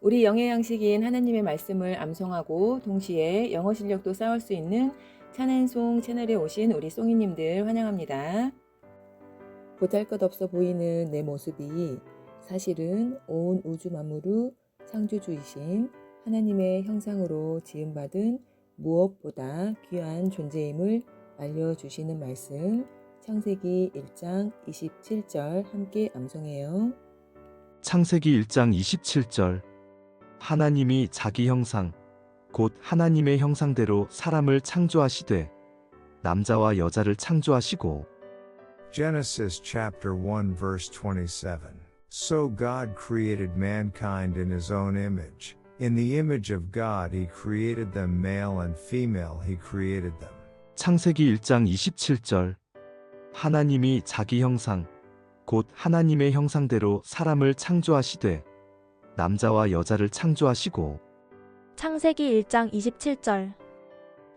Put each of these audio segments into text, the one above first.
우리 영의 양식인 하나님의 말씀을 암송하고 동시에 영어 실력도 쌓을 수 있는 찬앤송 채널에 오신 우리 송이님들 환영합니다. 보잘것없어 보이는 내 모습이 사실은 온 우주 만물의 창조주이신 하나님의 형상으로 지음받은 무엇보다 귀한 존재임을 알려주시는 말씀, 창세기 1장 27절 함께 암송해요. 창세기 1장 27절 하나님이 자기 형상 곧 하나님의 형상대로 사람을 창조하시되 남자와 여자를 창조하시고 Genesis chapter 1 verse 27. So God created mankind in his own image. In the image of God he created them, male and female he created them. 창세기 1장 27절 하나님이 자기 형상 곧 하나님의 형상대로 사람을 창조하시되 남자와 여자를 창조하시고 창세기 1장 27절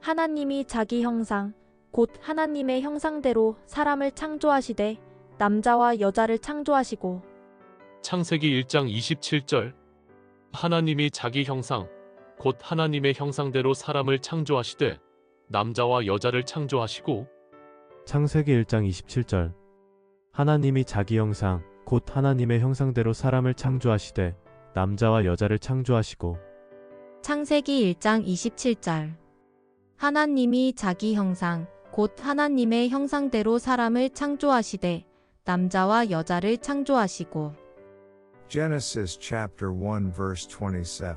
하나님이 자기 형상 곧 하나님의 형상대로 사람을 창조하시되 남자와 여자를 창조하시고 창세기 1장 27절 하나님이 자기 형상 곧 하나님의 형상대로 사람을 창조하시되 남자와 여자를 창조하시고 창세기 1장 27절 하나님이 자기 형상 곧 하나님의 형상대로 사람을 창조하시되 남자와 여자를 창조하시고 창세기 1장 27절 하나님이 자기 형상 곧 하나님의 형상대로 사람을 창조하시되 남자와 여자를 창조하시고 Genesis chapter 1 verse 27.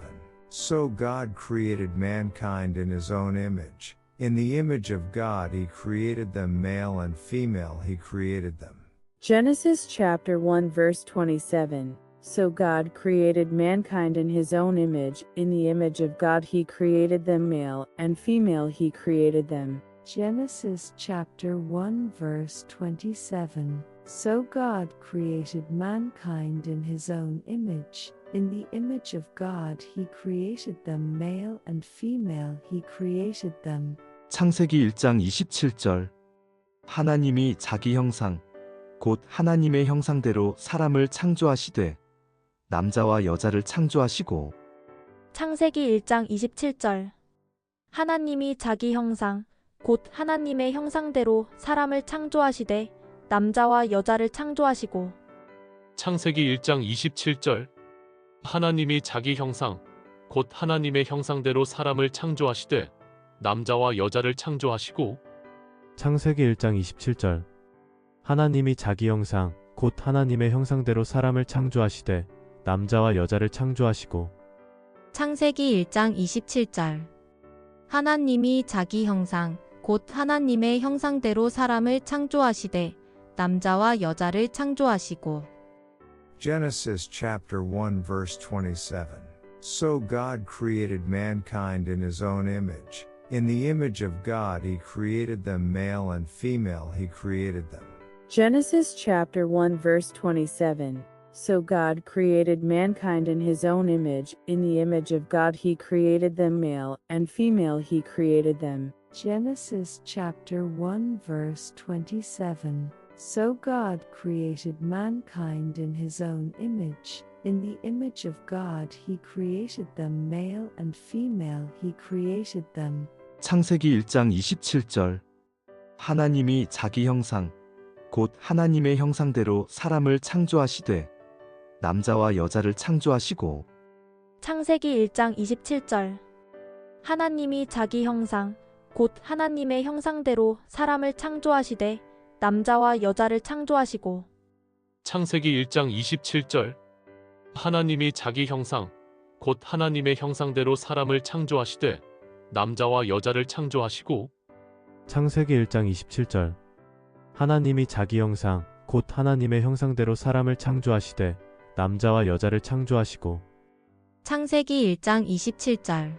So God created mankind in his own image. In the image of God he created them, male and female he created them. Genesis chapter 1 verse 27. So God created mankind in his own image, in the image of God he created them, male and female he created them. Genesis chapter 1 verse 27. So God created mankind in his own image. In the image of God he created them, male and female he created them. 창세기 1장 27절 하나님이 자기 형상 곧 하나님의 형상대로 사람을 창조하시되 남자와 여자를 창조하시고 창세기 1장 27절 하나님이 자기 형상 곧 하나님의 형상대로 사람을 창조하시되 남자와 여자를 창조하시고 창세기 1장 27절 하나님이 자기 형상 곧 하나님의 형상대로 사람을 창조하시되 남자와 여자를 창조하시고 창세기 1장 27절 하나님이 자기 형상 곧 하나님의 형상대로 사람을 창조하시되 남자와 여자를 창조하시고 창세기 1장 27절 하나님이 자기 형상 곧 하나님의 형상대로 사람을 창조하시되 남자와 여자를 창조하시고 Genesis chapter 1 verse 27. So God created mankind in his own image. In the image of God he created them, male and female he created them. Genesis chapter 1 verse 27. So God created mankind in his own image, in the image of God he created them, male and female he created them. Genesis chapter 1 verse 27. So God created mankind in his own image. In the image of God he created them, male and female he created them. 창세기 1장 27절 하나님이 자기 형상 곧 하나님의 형상대로 사람을 창조하시되 남자와 여자를 창조하시고 창세기 1장 27절 하나님이 자기 형상 곧 하나님의 형상대로 사람을 창조하시되 남자와 여자를 창조하시고 창세기 1장 27절 하나님이 자기 형상 곧 하나님의 형상대로 사람을 창조하시되 남자와 여자를 창조하시고 창세기 1장 27절 하나님이 자기 형상 곧 하나님의 형상대로 사람을 창조하시되 남자와 여자를 창조하시고 창세기 1장 27절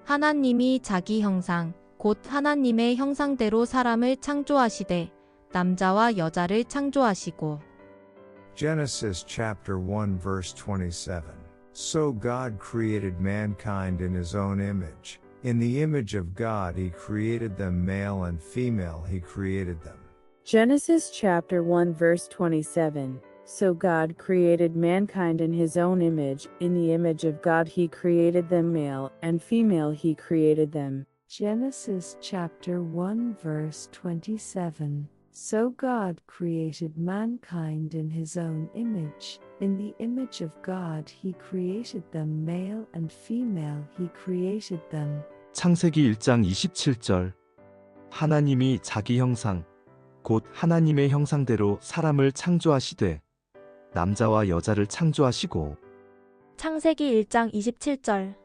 하나님이 자기 형상 곧 하나님의 형상대로 사람을 창조하시되 남자와 여자를 창조하시고 Genesis chapter 1 verse 27. So God created mankind in his own image. In the image of God he created them, male and female he created them. Genesis chapter 1 verse 27. So God created mankind in his own image, in the image of God he created them, male and female he created them. Genesis chapter 1 verse 27. So God created mankind in his own image. In the image of God he created them, male and female he created them. 창세기 1장 27절. 하나님이 자기 형상, 곧 하나님의 형상대로 사람을 창조하시되 남자와 여자를 창조하시고. 창세기 1장 27절.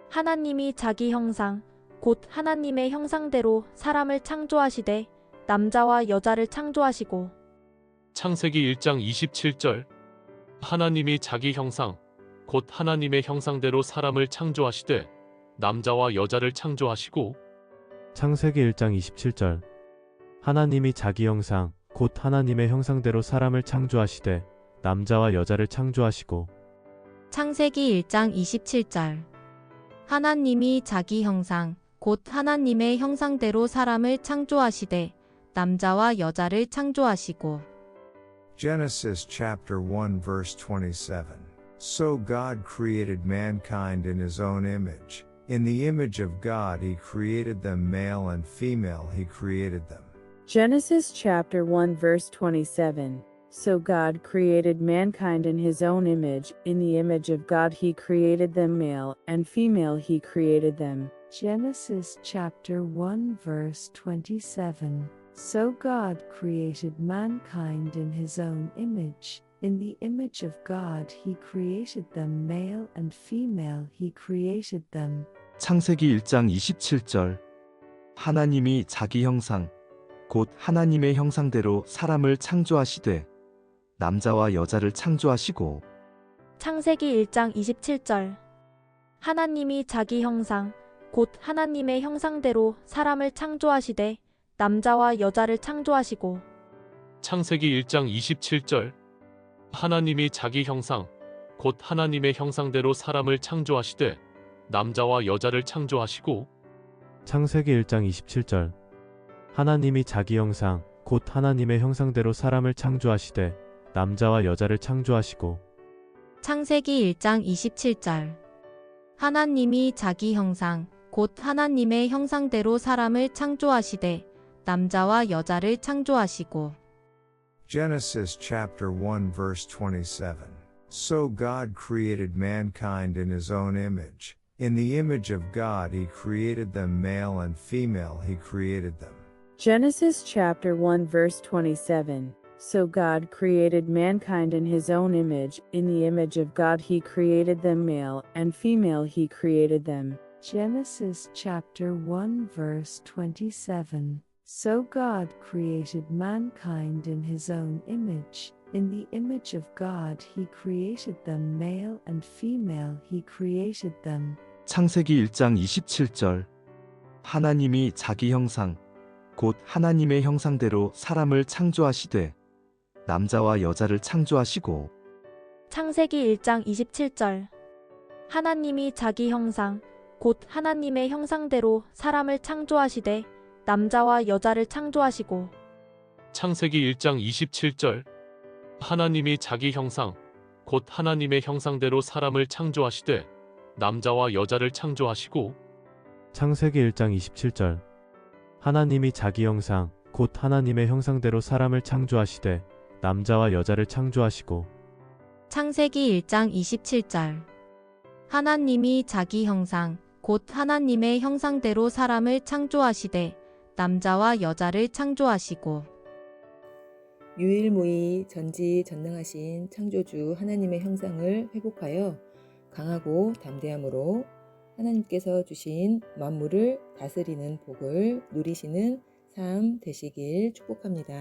하나님이 자기 형상, 곧 하나님의 형상대로 사람을 창조하시되 남자와 여자를 창조하시고. 창세기 1장 27절. 하나님이 자기 형상, 곧 하나님의 형상대로 사람을 창조하시되 남자와 여자를 창조하시고. 창세기 1장 27절. 하나님이 자기 형상, 곧 하나님의 형상대로 사람을 창조하시되 남자와 여자를 창조하시고. 창세기 1장 27절. 하나님이 자기 형상, 곧 하나님의 형상대로 사람을 창조하시되 남자와 여자를 창조하시고. Genesis chapter 1 verse 27. So God created mankind in his own image. In the image of God he created them, male and female he created them. Genesis chapter 1 verse 27. So God created mankind in his own image, in the image of God he created them, male and female he created them. Genesis chapter 1 verse 27. So God created mankind in his own image. In the image of God he created them, male and female he created them. 창세기 1장 27절. 하나님이 자기 형상, 곧 하나님의 형상대로 사람을 창조하시되 남자와 여자를 창조하시고. 창세기 1장 27절. 하나님이 자기 형상, 곧 하나님의 형상대로 사람을 창조하시되 남자와 여자를 창조하시고. 창세기 1장 27절. 하나님이 자기 형상, 곧 하나님의 형상대로 사람을 창조하시되 남자와 여자를 창조하시고. 창세기 1장 27절. 하나님이 자기 형상, 곧 하나님의 형상대로 사람을 창조하시되 남자와 여자를 창조하시고. 창세기 1장 27절. 하나님이 자기 형상, 곧 하나님의 형상대로 사람을 창조하시되 남자와 여자를 창조하시고. Genesis chapter 1 verse 27. So God created mankind in his own image. In the image of God he created them, male and female he created them. Genesis chapter 1 verse 27. So God created mankind in his own image, in the image of God he created them, male and female he created them. Genesis chapter 1 verse 27. So God created mankind in his own image. In the image of God he created them, male and female he created them. 창세기 1장 27절. 하나님이 자기 형상, 곧 하나님의 형상대로 사람을 창조하시되 남자와 여자를 창조하시고. 창세기 1장 27절. 하나님이 자기 형상, 곧 하나님의 형상대로 사람을 창조하시되 남자와 여자를 창조하시고. 창세기 1장 27절. 하나님이 자기 형상, 곧 하나님의 형상대로 사람을 창조하시되 남자와 여자를 창조하시고. 창세기 1장 27절. 하나님이 자기 형상, 곧 하나님의 형상대로 사람을 창조하시되 남자와 여자를 창조하시고. 창세기 1장 27절. 하나님이 자기 형상, 곧 하나님의 형상대로 사람을 창조하시되 남자와 여자를 창조하시고. 유일무이 전지전능하신 창조주 하나님의 형상을 회복하여 강하고 담대함으로 하나님께서 주신 만물을 다스리는 복을 누리시는 삶 되시길 축복합니다.